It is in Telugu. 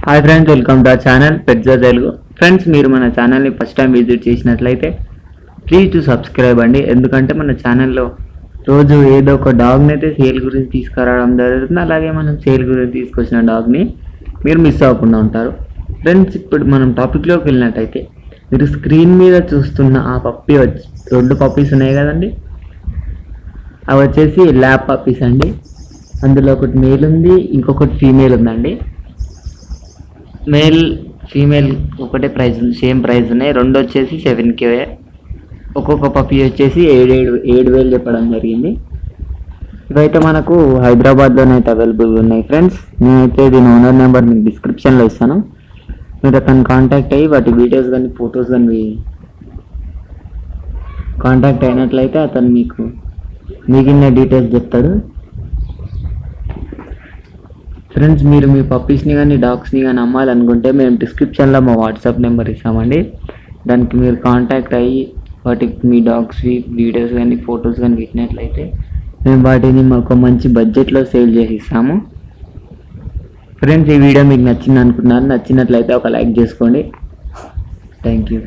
Hi friends, welcome to our channel పెట్జా తెలుగు. ఫ్రెండ్స్, మీరు మన ఛానల్ని ఫస్ట్ టైం విజిట్ చేసినట్లయితే ప్లీజ్ టు సబ్స్క్రైబ్ అండి. ఎందుకంటే మన ఛానల్లో రోజు ఏదో ఒక డాగ్ని అయితే సేల్ గురించి తీసుకురావడం జరుగుతుంది. అలాగే మనం సేల్ గురించి తీసుకొచ్చిన డాగ్ని మీరు మిస్ అవ్వకుండా ఉంటారు. ఫ్రెండ్స్, ఇప్పుడు మనం టాపిక్లోకి వెళ్ళినట్టయితే మీరు స్క్రీన్ మీద చూస్తున్న ఆ పప్పీ రెండు పప్పీస్ ఉన్నాయి కదండి, అవి వచ్చేసి ల్యాబ్ పప్పీస్ అండి. అందులో ఒకటి మేల్ ఉంది, ఇంకొకటి ఫీమేల్ ఉందండి. మేల్ ఫీమేల్ ఒకటే ప్రైస్ ఉంది, సేమ్ ప్రైస్ ఉన్నాయి. రెండు వచ్చేసి 7K. ఒక్కొక్క పప్పీ వచ్చేసి 7,000 చెప్పడం జరిగింది. ఇవైతే మనకు హైదరాబాద్లోనే అయితే అవైలబుల్ ఉన్నాయి ఫ్రెండ్స్. నేనైతే దీని ఓనర్ నెంబర్ మీకు డిస్క్రిప్షన్లో ఇస్తాను. మీరు అతను కాంటాక్ట్ అయ్యి వాటి వీడియోస్ కానీ ఫొటోస్ కానీ కాంటాక్ట్ అయినట్లయితే అతను మీకు మిగిలిన డీటెయిల్స్ చెప్తాడు. ఫ్రెండ్స్, మీరు మీ పప్పీస్ని కానీ డాగ్స్ని కానీ అమ్మాలనుకుంటే మేము డిస్క్రిప్షన్లో మా వాట్సాప్ నెంబర్ ఇస్తామండి. దానికి మీరు కాంటాక్ట్ అయ్యి వాటికి మీ డాగ్స్వి వీడియోస్ కానీ ఫొటోస్ కానీ పెట్టినట్లయితే మేము వాటిని మాకు మంచి బడ్జెట్లో సేల్ చేసి ఇస్తాము. ఫ్రెండ్స్, ఈ వీడియో మీకు నచ్చింది అనుకున్నాను. నచ్చినట్లయితే ఒక లైక్ చేసుకోండి. Thank you.